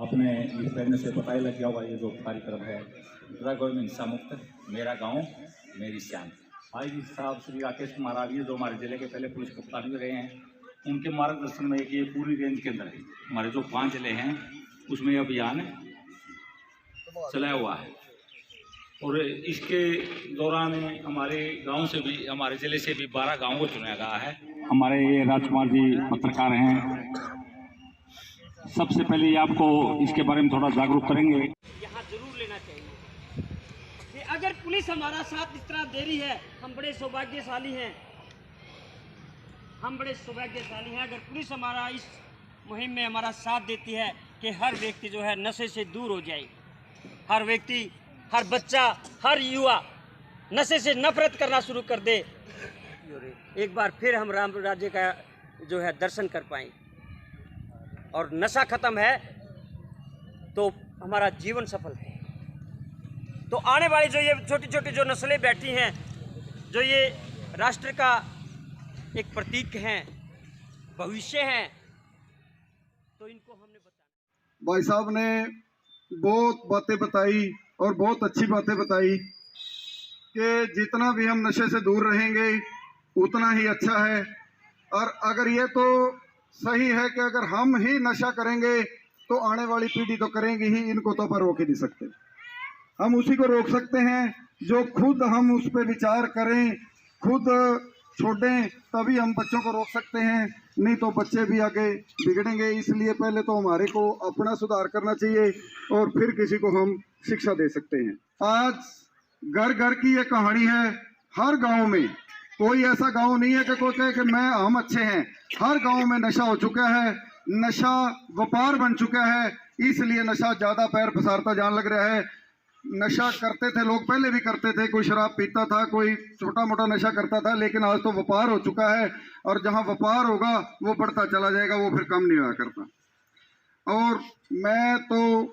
अपने इस कहने से पता ही लग गया होगा ये जो कार्यक्रम है ड्रग और हिंसा मुक्त मेरा गांव मेरी शान। आईजी साहब श्री राकेश कुमार आर्य जो हमारे जिले के पहले पुलिस कप्तान भी रहे हैं, उनके मार्गदर्शन में ये पूरी रेंज के अंदर हमारे जो 5 जिले हैं उसमें ये अभियान चलाया हुआ है। और इसके दौरान हमारे गांव से भी, हमारे जिले से भी 12 गाँव को चुना गया है। हमारे ये राजकुमार जी पत्रकार हैं, सबसे पहले ये आपको इसके बारे में थोड़ा जागरूक करेंगे। यहाँ जरूर लेना चाहिए कि अगर पुलिस हमारा साथ इस तरह दे रही है, हम बड़े सौभाग्यशाली हैं, हम बड़े सौभाग्यशाली हैं अगर पुलिस हमारा इस मुहिम में हमारा साथ देती है कि हर व्यक्ति जो है नशे से दूर हो जाए। हर व्यक्ति, हर बच्चा, हर युवा नशे से नफरत करना शुरू कर दे। एक बार फिर हम राम राज्य का जो है दर्शन कर पाएँ। और नशा खत्म है तो हमारा जीवन सफल है। तो आने वाली जो ये छोटी छोटी जो नस्लें बैठी हैं, जो ये राष्ट्र का एक प्रतीक हैं, भविष्य हैं, तो इनको हमने बताया। भाई साहब ने बहुत बातें बताई और बहुत अच्छी बातें बताई कि जितना भी हम नशे से दूर रहेंगे उतना ही अच्छा है। और अगर ये तो सही है कि अगर हम ही नशा करेंगे तो आने वाली पीढ़ी तो करेंगी ही, इनको तो पर रोक ही नहीं सकते। हम उसी को रोक सकते हैं जो खुद हम उस पर विचार करें, खुद छोड़ें, तभी हम बच्चों को रोक सकते हैं, नहीं तो बच्चे भी आगे बिगड़ेंगे। इसलिए पहले तो हमारे को अपना सुधार करना चाहिए और फिर किसी को हम शिक्षा दे सकते हैं। आज घर घर की ये कहानी है। हर गांव में कोई ऐसा गांव नहीं है कि कोई कहे कि हम अच्छे हैं। हर गांव में नशा हो चुका है, नशा व्यापार बन चुका है, इसलिए नशा ज़्यादा पैर पसारता जान लग रहा है। नशा करते थे लोग, पहले भी करते थे, कोई शराब पीता था, कोई छोटा मोटा नशा करता था, लेकिन आज तो व्यापार हो चुका है और जहां व्यापार होगा वो बढ़ता चला जाएगा, वो फिर कम नहीं होया करता। और मैं तो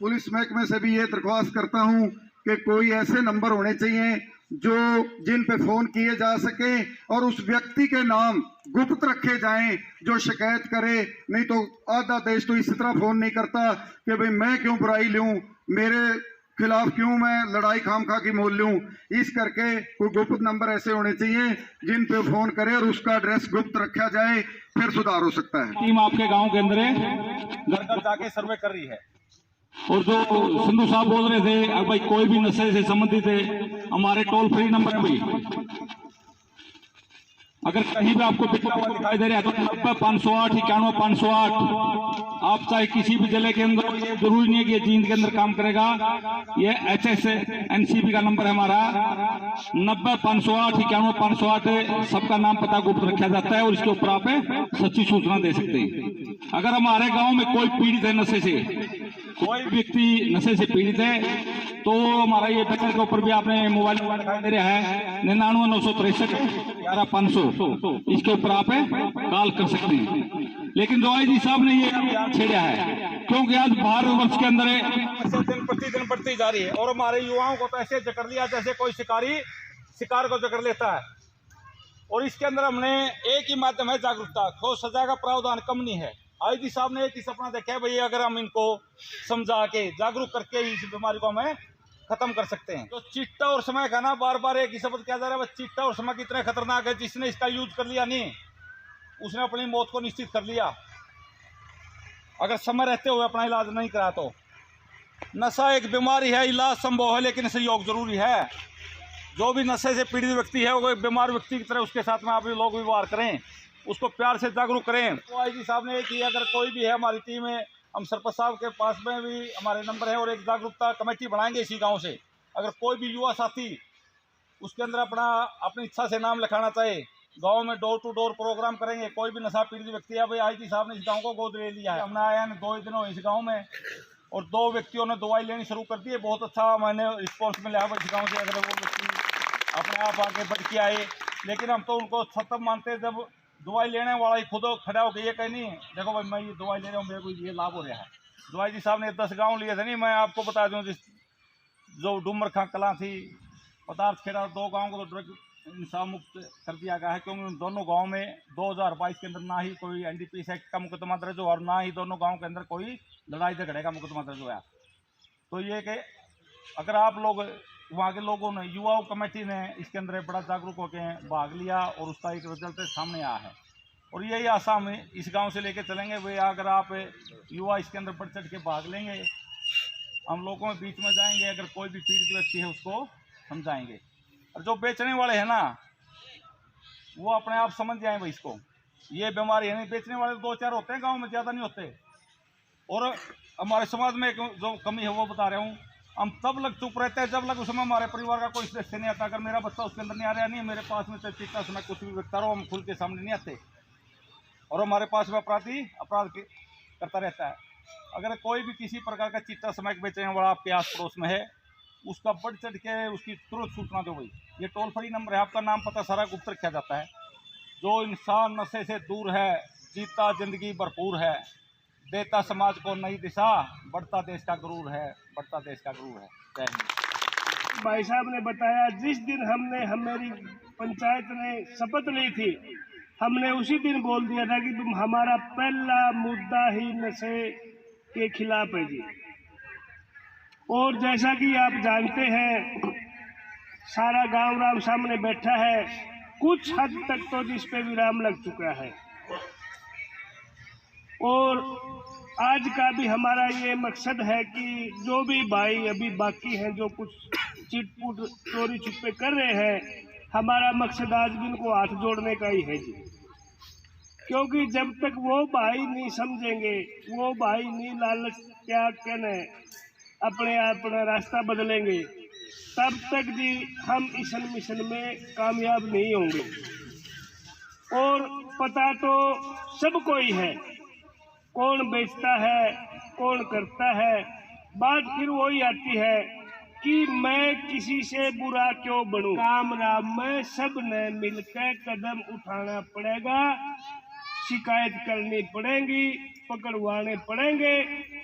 पुलिस महकमे से भी ये दरख्वास्त करता हूं कि कोई ऐसे नंबर होने चाहिए जो जिन पे फ़ोन किए जा सके और उस व्यक्ति के नाम गुप्त रखे जाएं जो शिकायत करे। नहीं तो आधा देश तो इस तरह फ़ोन नहीं करता कि भाई मैं क्यों बुराई लूं, मेरे खिलाफ क्यों मैं लड़ाई खामखा की मोल लूं। इस करके कोई गुप्त नंबर ऐसे होने चाहिए जिन पे फ़ोन करे और उसका एड्रेस गुप्त रखा जाए, फिर सुधार हो सकता है। टीम आपके गाँव के अंदर घर घर जाके सर्वे कर रही है। और जो सिंधु साहब बोल रहे थे, अब भाई कोई भी नशे से संबंधित है, हमारे टोल फ्री नंबर है भाई, अगर कहीं भी आपको बिकता हुआ दिखाई दे रहा है तो 90-508 91-508। आप चाहे किसी भी जिले के अंदर, ये जरूरी नहीं है कि ये जींद के अंदर काम करेगा, ये HSNCB का नंबर है हमारा 90-508 91-508। सबका नाम पता गुप्त रखा जाता है और इसके ऊपर आप सच्ची सूचना दे सकते हैं। अगर हमारे गाँव में कोई पीड़ित है नशे से, कोई व्यक्ति नशे से पीड़ित है, तो हमारा ये बैनर के ऊपर भी आपने मोबाइल नंबर दिखाई दे रहा है 99-963 11-500, इसके ऊपर आप कॉल कर सकते हैं। लेकिन जो आईजी साहब ने ये अभियान छेड़ा है, क्योंकि आज भारतवर्ष के अंदर दिन प्रतिदिन बढ़ती जा रही है और हमारे युवाओं को तो ऐसे जकड़ लिया जैसे कोई शिकारी शिकार को जकड़ लेता है। और इसके अंदर हमने एक ही माध्यम है जागरूकता, को सजा का प्रावधान कम नहीं है। आईजी साहब ने एक ही सपना देखा है, भाई अगर हम इनको समझा के जागरूक करके इस बीमारी को हमें खत्म कर सकते हैं। तो चिट्टा और समय का ना बार बार एक ही शब्द क्या जा रहा है, चिट्टा और समय कितने खतरनाक है। जिसने इसका यूज कर लिया नहीं, उसने अपनी मौत को निश्चित कर लिया। अगर समय रहते हुए अपना इलाज नहीं करा तो नशा एक बीमारी है, इलाज संभव है लेकिन सहयोग जरूरी है। जो भी नशे से पीड़ित व्यक्ति है वो एक बीमार व्यक्ति की तरह उसके साथ में आप लोग व्यवहार करें, उसको प्यार से जागरूक करें। तो आईजी साहब ने कि अगर कोई भी है हमारी टीम में, हम सरपंच साहब के पास में भी हमारे नंबर है और एक जागरूकता कमेटी बनाएंगे इसी गांव से। अगर कोई भी युवा साथी उसके अंदर अपनी इच्छा से नाम लिखाना चाहे, गांव में डोर टू डोर प्रोग्राम करेंगे। कोई भी नशा पीड़ित व्यक्ति है, भाई आईजी साहब ने इस गांव को गोद ले लिया है। हमने आया 2 दिन हो इस गाँव में और 2 व्यक्तियों ने दवाई लेनी शुरू कर दी है। बहुत अच्छा मैंने रिस्पॉन्स मिला है इस गाँव से। अगर वो व्यक्ति अपने आप आगे बढ़ के आए, लेकिन हम तो उनको खत्म मानते हैं जब दवाई लेने वाला ही खुद खड़ा होकर ये कहीं नहीं देखो भाई मैं ये दवाई ले रहा हूँ, मेरे को ये लाभ हो रहा है। दवाई जी साहब ने 10 गांव लिए थे, नहीं मैं आपको बता दूं, जो डूमर खां कला थी, पदार्थ खेड़ा, 2 गाँव को तो ड्रग नशा मुक्त कर दिया गया है, क्योंकि उन दोनों गांव में 2022 के अंदर ना ही कोई एनडीपीएस एक्ट का मुकदमा दर्ज हो और ना ही दोनों गांव के अंदर कोई लड़ाई झगड़े का मुकदमा दर्ज हुआ। तो ये कि अगर आप लोग वहाँ के लोगों ने, युवा कमेटी ने इसके अंदर बड़ा जागरूक होकर भाग लिया और उसका एक रिजल्ट सामने आया है, और यही आशा हम इस गांव से लेके चलेंगे। वे अगर आप युवा इसके अंदर बढ़ चढ़ के भाग लेंगे, हम लोगों के बीच में जाएंगे, अगर कोई भी पीड़ित व्यक्ति है उसको समझाएंगे। और जो बेचने वाले हैं ना, वो अपने आप समझ जाए भाई इसको, ये बीमारी है नहीं। बेचने वाले 2-4 होते हैं गांव में, ज़्यादा नहीं होते। और हमारे समाज में एक जो कमी है वो बता रहा हूँ, हम तब लग चुप रहते हैं जब लग उसमें हमारे परिवार का कोई सदस्य नहीं आता। अगर मेरा बच्चा उसके अंदर नहीं आ रहा, नहीं मेरे पास में चिट्टा समय कुछ भी व्यक्ता रहो, हम खुल के सामने नहीं आते और हमारे पास में अपराधी अपराध करता रहता है। अगर कोई भी किसी प्रकार का चिट्टा समय बेचने वाला आपके आस पड़ोस में है, उसका बढ़ चढ़ के उसकी तुरंत सूचना दो भाई। ये टोल फ्री नंबर है, आपका नाम पता सारा गुप्त रखा जाता है। जो इंसान नशे से दूर है, जीता जिंदगी भरपूर है, देता समाज को नई दिशा, बढ़ता देश का गुरूर है, बढ़ता देश का गुरूर है। जय हिंद। भाई साहब ने बताया, जिस दिन हमारी पंचायत ने शपथ ली थी, हमने उसी दिन बोल दिया था कि तुम हमारा पहला मुद्दा ही नशे के खिलाफ है जी। और जैसा कि आप जानते हैं, सारा गांव राम सामने बैठा है, कुछ हद तक तो जिस पे विराम लग चुका है। और आज का भी हमारा ये मकसद है कि जो भी भाई अभी बाकी हैं, जो कुछ चिटपुट चोरी छुपे कर रहे हैं, हमारा मकसद आज भी उनको हाथ जोड़ने का ही है जी। क्योंकि जब तक वो भाई नहीं समझेंगे, वो भाई नहीं लालच त्याग कर अपना रास्ता बदलेंगे, तब तक जी हम इस मिशन में कामयाब नहीं होंगे। और पता तो सबको ही है, कौन बेचता है, कौन करता है। बात फिर वही आती है कि मैं किसी से बुरा क्यों बनूं। काम राम में सब ने मिलकर कदम उठाना पड़ेगा, शिकायत करनी पड़ेगी, पकड़वाने पड़ेंगे।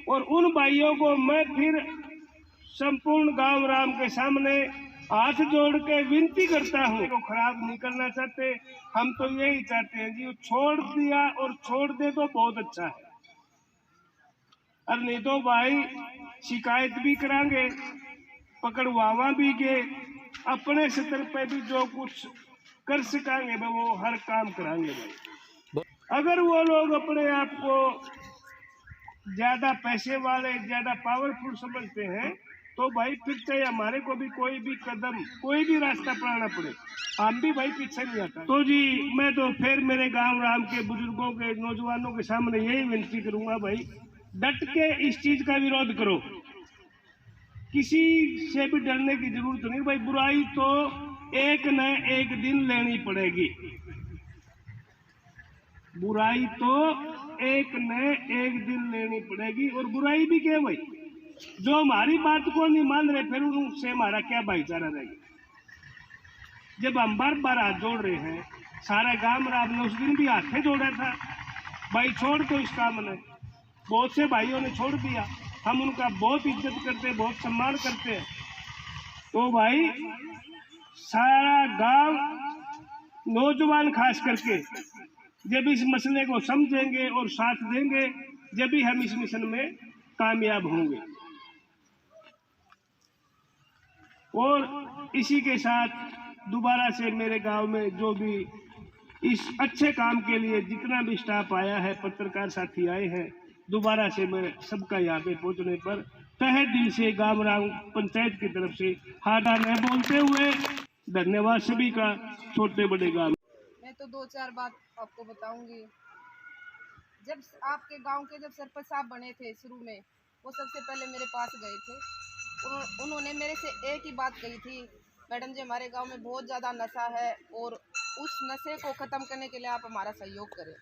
और उन भाइयों को मैं फिर संपूर्ण गांव राम के सामने हाथ जोड़ के विनती करता हूँ, तो खराब नहीं करना चाहते। हम तो यही चाहते हैं जी, छोड़ दिया और छोड़ दे तो बहुत अच्छा है, और नहीं तो भाई शिकायत भी करांगे, पकड़वावा भी के, अपने स्तर पे भी जो कुछ कर सकेंगे वो हर काम करांगे भाई। अगर वो लोग अपने आप को ज्यादा पैसे वाले, ज्यादा पावरफुल समझते हैं, तो भाई फिर चाहे हमारे को भी कोई भी कदम, कोई भी रास्ता अपनाना पड़े, हम भी भाई पीछे नहीं आता। तो जी मैं तो फिर मेरे गांव राम के बुजुर्गों के, नौजवानों के सामने यही विनती करूंगा, भाई डट के इस चीज का विरोध करो, किसी से भी डरने की जरूरत नहीं भाई। बुराई तो एक न एक दिन लेनी पड़ेगी, बुराई तो एक न एक दिन लेनी पड़ेगी। और बुराई भी क्या भाई, जो हमारी बात को नहीं मान रहे, फिर उनसे हमारा क्या भाईचारा रहेगा। जब हम बार बार हाथ जोड़ रहे हैं, सारा गांव राम ने उस दिन भी हाथ जोड़ा था, भाई छोड़ दो इस काम ने। बहुत से भाइयों ने छोड़ दिया, हम उनका बहुत इज्जत करते हैं, बहुत सम्मान करते हैं। तो भाई सारा गांव, नौजवान खास करके, जब इस मसले को समझेंगे और साथ देंगे, जब भी हम इस मिशन में कामयाब होंगे। और इसी के साथ दोबारा से मेरे गांव में जो भी इस अच्छे काम के लिए जितना भी स्टाफ आया है, पत्रकार साथी आए हैं, दोबारा से मैं सबका यहाँ पे पहुँचने पर तहे दिल से गांव राम पंचायत की तरफ से हाडा न बोलते हुए धन्यवाद सभी का, छोटे बड़े गांव। मैं तो 2-4 बात आपको बताऊंगी। जब आपके गांव के जब सरपंच साहब बने थे शुरू में, वो सबसे पहले मेरे पास गए थे। उन्होंने मेरे से एक ही बात कही थी, मैडम जी हमारे गांव में बहुत ज़्यादा नशा है और उस नशे को ख़त्म करने के लिए आप हमारा सहयोग करें।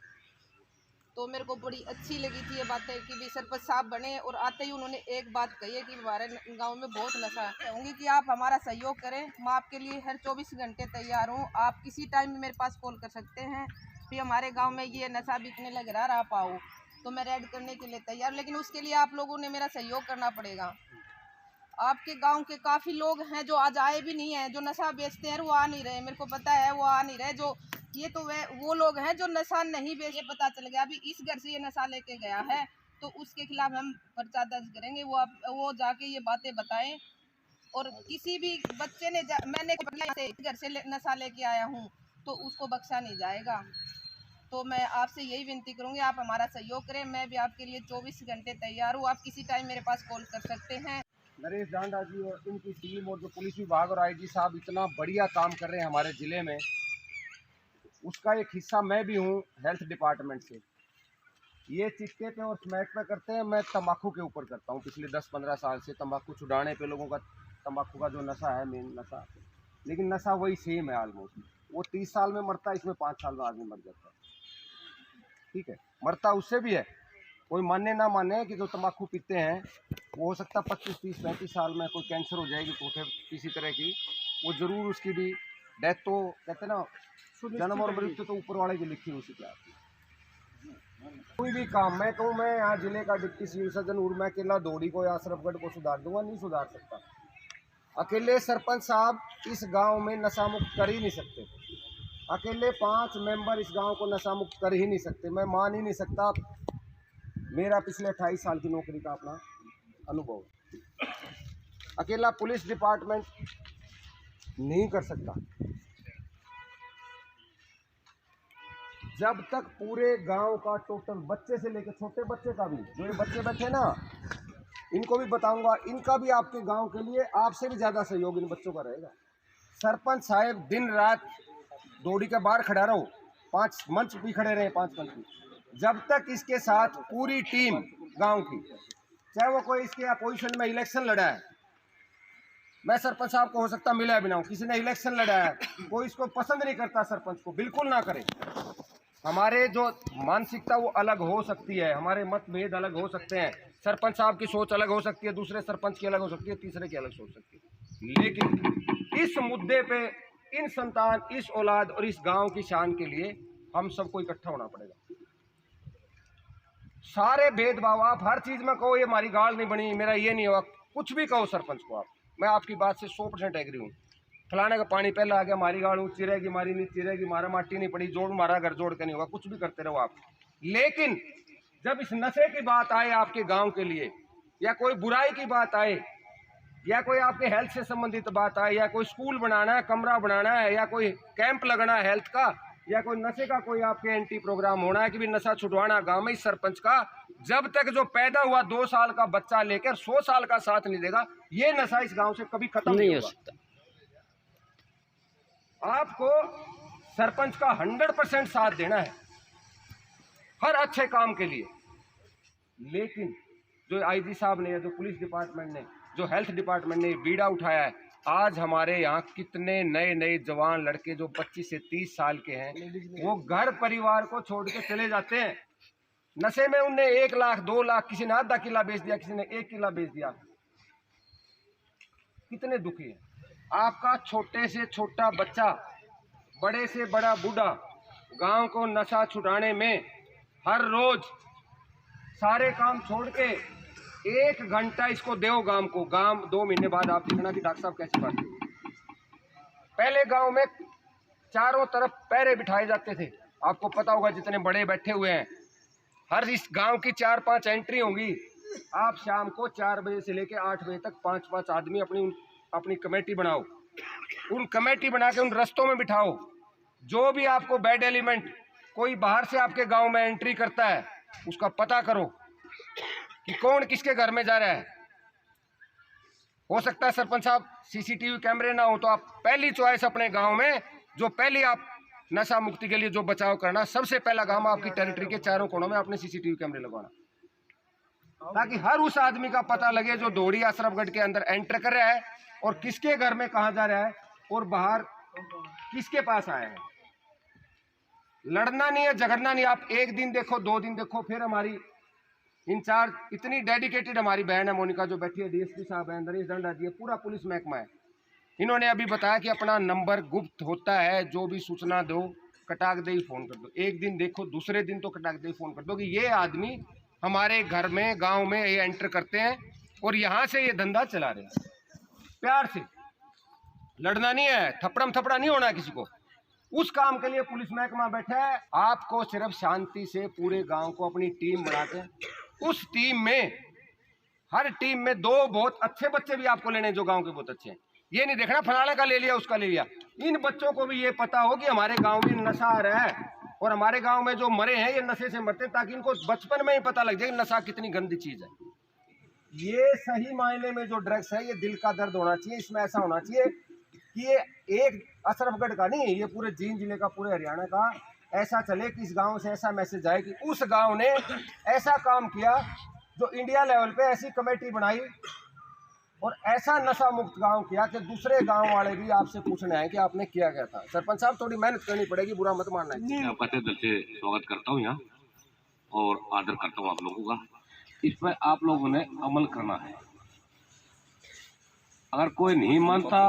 तो मेरे को बड़ी अच्छी लगी थी ये बातें कि भी सरपंच साहब बने और आते ही उन्होंने एक बात कही है कि हमारे गांव में बहुत नशा है। कहूँगी कि आप हमारा सहयोग करें, मैं आपके लिए हर 24 घंटे तैयार हूँ। आप किसी टाइम मेरे पास कॉल कर सकते हैं कि हमारे गांव में ये नशा बिकने लग रहा है, आप आओ, तो मैं रेड करने के लिए तैयार। लेकिन उसके लिए आप लोगों ने मेरा सहयोग करना पड़ेगा। आपके गांव के काफ़ी लोग हैं जो आज आए भी नहीं हैं, जो नशा बेचते हैं वो आ नहीं रहे, मेरे को पता है वो आ नहीं रहे। जो ये तो वो लोग हैं जो नशा नहीं बेच, ये पता चल गया अभी इस घर से ये नशा लेके गया है तो उसके खिलाफ हम पर्चा दर्ज करेंगे। वो जाके ये बातें बताएं। और किसी भी बच्चे ने मैंने घर से नशा लेके आया हूँ तो उसको बख्शा नहीं जाएगा। तो मैं आपसे यही विनती करूँगी, आप हमारा सहयोग करें। मैं भी आपके लिए 24 घंटे तैयार हूँ, आप किसी टाइम मेरे पास कॉल कर सकते हैं। नरेश डांडा जी और इनकी टीम और जो पुलिस विभाग और आईजी साहब इतना बढ़िया काम कर रहे हैं हमारे ज़िले में, उसका एक हिस्सा मैं भी हूँ हेल्थ डिपार्टमेंट से। ये चिट्टे पे और स्मैक पे करते हैं, मैं तंबाकू के ऊपर करता हूँ। पिछले 10-15 साल से तंबाकू छुड़ाने पे लोगों का, तंबाकू का जो नशा है मेन नशा, लेकिन नशा वही सेम है ऑलमोस्ट। वो 30 साल में मरता है, इसमें 5 साल में आदमी मर जाता है। ठीक है, मरता उससे भी है, कोई माने ना माने कि जो तंबाकू पीते हैं वो हो सकता है 25, 30, 35 साल में कोई कैंसर हो जाएगी तो किसी तरह की, वो ज़रूर उसकी भी डेथ, तो कहते हैं ना जन्म और मृत्यु तो ऊपर वाले की लिखी हुई क्या आती है। कोई भी काम मैं कहूँ, मैं यहाँ जिले का डिप्टी सिविल सर्जन हूँ, मैं अकेला दौड़ी को या अशरफगढ़ को सुधार दूंगा, नहीं सुधार सकता। अकेले सरपंच साहब इस गांव में नशा मुक्त कर ही नहीं सकते, अकेले 5 मेंबर इस गांव को नशा मुक्त कर ही नहीं सकते। मैं मान ही नहीं सकता, मेरा पिछले 28 साल की नौकरी का अपना अनुभव, अकेला पुलिस डिपार्टमेंट नहीं कर सकता। जब तक पूरे गांव का टोटल, बच्चे से लेकर छोटे बच्चे का भी, जो ये बच्चे बैठे ना, इनको भी बताऊंगा, इनका भी आपके गांव के लिए आपसे भी ज़्यादा सहयोग इन बच्चों का रहेगा। सरपंच साहब दिन रात दौड़ी के बाहर खड़ा रहो, 5 मंच भी खड़े रहे, 5 मंच भी, जब तक इसके साथ पूरी टीम गांव की, चाहे वो कोई इसके अपोजिशन में इलेक्शन लड़ा है, मैं सरपंच साहब को हो सकता मिला भी ना हूँ, किसी ने इलेक्शन लड़ा है, कोई इसको पसंद नहीं करता सरपंच को, बिल्कुल ना करे। हमारे जो मानसिकता वो अलग हो सकती है, हमारे मतभेद अलग हो सकते हैं, सरपंच साहब की सोच अलग हो सकती है, दूसरे सरपंच की अलग हो सकती है, तीसरे की अलग सोच सकती है, लेकिन इस मुद्दे पे इन संतान, इस औलाद और इस गांव की शान के लिए हम सबको इकट्ठा होना पड़ेगा। सारे भेदभाव आप हर चीज़ में कहो, ये हमारी गाल नहीं बनी, मेरा ये नहीं हुआ, कुछ भी कहो सरपंच को आप, मैं आपकी बात से 100% एग्री हूँ। फलाने का पानी पहला आ गया, हमारी गाड़ चिरेगी, हमारी नहीं चिरेगी, हमारा माटी नहीं पड़ी, जोड़ मारा घर जोड़ के नहीं होगा, कुछ भी करते रहो आप। लेकिन जब इस नशे की बात आए आपके गांव के लिए, या कोई बुराई की बात आए, या कोई आपके हेल्थ से संबंधित बात आए, या कोई स्कूल बनाना है, कमरा बनाना है, या कोई कैंप लगना है हेल्थ का, या कोई नशे का कोई आपके एंटी प्रोग्राम होना है कि भी नशा छुड़वाना गांव में, इस सरपंच का जब तक जो पैदा हुआ 2 साल का बच्चा लेकर 100 साल का साथ नहीं देगा, ये नशा इस गांव से कभी खत्म नहीं हो सकता। आपको सरपंच का 100% साथ देना है हर अच्छे काम के लिए। लेकिन जो आईजी साहब ने, जो पुलिस डिपार्टमेंट ने, जो हेल्थ डिपार्टमेंट ने बीड़ा उठाया है, आज हमारे यहाँ कितने नए नए जवान लड़के जो 25 से 30 साल के हैं, वो घर परिवार को छोड़ के चले जाते हैं नशे में। उनने 1 लाख 2 लाख, किसी ने आधा किला बेच दिया, किसी ने 1 किला बेच दिया। कितने दुखी है। आपका छोटे से छोटा बच्चा, बड़े से बड़ा बूढ़ा, गांव को नशा छुड़ाने में हर रोज सारे काम छोड़ के 1 घंटा इसको दो गांव को। गांव 2 महीने बाद आप देखना कि डॉक्टर साहब कैसी बात है। पहले गांव में चारों तरफ पैरे बिठाए जाते थे, आपको पता होगा, जितने बड़े बैठे हुए हैं, हर इस गांव की 4-5 एंट्री होंगी। आप शाम को 4 बजे से लेकर 8 बजे तक 5-5 आदमी अपनी कमेटी बनाओ, उन कमेटी बना के उन रस्तों में बिठाओ। जो भी आपको बैड एलिमेंट कोई बाहर से आपके गांव में एंट्री करता है, उसका पता करो कि कौन किसके घर में जा रहा है। हो सकता है सरपंच साहब सीसीटीवी कैमरे ना हो, तो आप पहली चॉइस अपने गांव में, जो पहली आप नशा मुक्ति के लिए जो बचाव करना, सबसे पहला काम आपकी टेरिटरी के चारों कोनों में आपने सीसीटीवी कैमरे लगवाना, ताकि हर उस आदमी का पता लगे जो दौड़ी अशरफगढ़ के अंदर एंटर कर रहा है और किसके घर में कहाँ जा रहा है और बाहर किसके पास आया है। लड़ना नहीं है, झगड़ना नहीं। आप 1 दिन देखो, 2 दिन देखो, फिर हमारी इंचार्ज इतनी डेडिकेटेड हमारी बहन है मोनिका जो बैठी है, डीएसपी साहब है, नरेश डांडा जी है, पूरा पुलिस महकमा है। इन्होंने अभी बताया कि अपना नंबर गुप्त होता है, जो भी सूचना दो कटाक दे ही फ़ोन कर दो। 1 दिन देखो, दूसरे दिन तो कटाक दे ही फ़ोन कर दो कि ये आदमी हमारे घर में, गांव में ये एंटर करते हैं और यहाँ से ये धंधा चला रहे हैं। प्यार से लड़ना नहीं है, थपड़म थपड़ा नहीं होना किसी को। उस काम के लिए पुलिस महकमा बैठा है। आपको सिर्फ शांति से पूरे गांव को अपनी टीम बना के, उस टीम में, हर टीम में 2 बहुत अच्छे बच्चे भी आपको लेने, जो गांव के बहुत अच्छे हैं। ये नहीं देखना फलाने का ले लिया, उसका ले लिया। इन बच्चों को भी ये पता हो कि हमारे गांव में नशा आ रहा है और हमारे गांव में जो मरे हैं ये नशे से मरते, ताकि इनको बचपन में ही पता लग जाए कि नशा कितनी गंदी चीज है। ये सही मायने में जो ड्रग्स है, ये दिल का दर्द होना चाहिए। इसमें ऐसा होना चाहिए कि ये एक असरफगढ़ का नहीं, ये पूरे जींद जिले का, पूरे हरियाणा का ऐसा चले कि इस गांव से ऐसा मैसेज आए कि उस गांव ने ऐसा काम किया, जो इंडिया लेवल पे ऐसी कमेटी बनाई और ऐसा नशा मुक्त गांव किया कि दूसरे गांव वाले भी आपसे पूछने आए कि आपने किया क्या था। सरपंच साहब, थोड़ी मेहनत करनी पड़ेगी, बुरा मत मानना है। मैं आपका दिल से स्वागत करता हूँ यहाँ और आदर करता हूँ आप लोगों का। इस पर आप लोगों ने अमल करना है। अगर कोई नहीं मानता,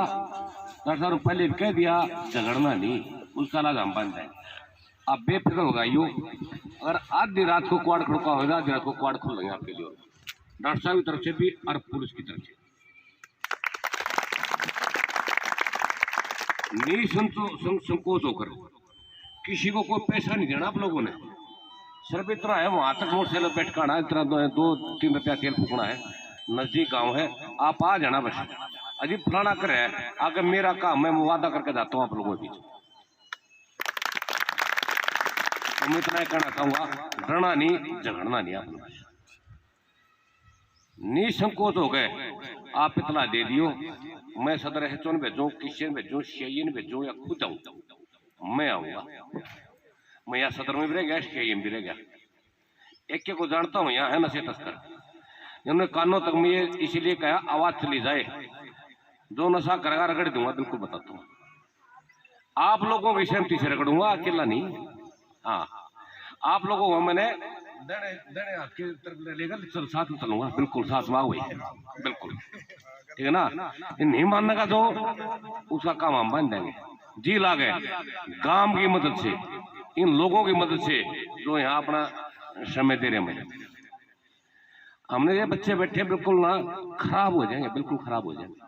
दरअसल पहले कह दिया, झगड़ना नहीं, उसका इलाज हम बन जाए। आप बेफिक्र हो गाइयो। अगर आधी रात को क्वाड खड़का होगा, आधी रात को क्वाड खोलेंगे आपके लिए, डॉक्टर साहब की तरफ से भी और पुलिस की तरफ से। संकोच होकर किसी को कोई पैसा नहीं देना आप लोगों ने। सिर्फ इतना है, वहां तक मोटरसाइकिल बैठ कर आना, इतना 2-3 रुपया तेल फूकना है, नजदीक गांव है, आप आ जाना बस। अजीब फलाना करे है, अगर मेरा काम है, मैं वादा करके जाता हूँ आप लोगों के बीच। तो मैं इतना कहना चाहूंगा, डरना नहीं, झगड़ना नहीं। आप लोग निसंकोच हो गए, आप इतना दे दियो, मैं सदर एसएचओ ने भेजूं, किशन भेजूं, सीआईए ने भेजूं या खुद आऊँ, मैं आऊंगा। मैं यहाँ सदर में भी रह गया, सीआईए में भी रह गया, एक को जानता हूँ यहाँ है नशे तस्कर। इन्होंने कानों तक में ये इसीलिए कहा आवाज चली जाए, जो नशा करेगा रगड़ दूंगा, बिल्कुल बताता हूँ। आप लोगों की सहमति से रगड़ूंगा, अकेला नहीं। हाँ, आप लोगों को मैंने दड़े हाथ के तरफ लेगा, चल साथ में चलूंगा, बिल्कुल साथ में हुई है, बिल्कुल ठीक है ना। नहीं मानने का जो उसका काम हम बन देंगे। जी ला गए गांव की मदद से, इन लोगों की मदद से जो यहाँ अपना समय दे रहे हैं। हमने ये बच्चे बैठे बिल्कुल ना खराब हो जाएंगे, बिल्कुल खराब हो जाएंगे।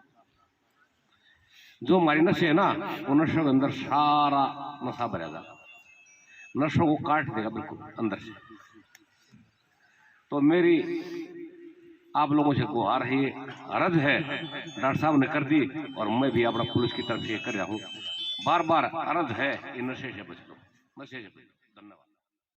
जो हमारी नशे है ना, वो नशों के अंदर सारा नशा भरेगा, नशों को काट देगा बिल्कुल अंदर से। तो मेरी आप लोगों से गुहार है, अर्ज है, डॉक्टर साहब ने कर दी और मैं भी अपना पुलिस की तरफ से कर रहा हूँ। बार बार अर्ज है, ये नशे से बच लो, नशे से बच लो।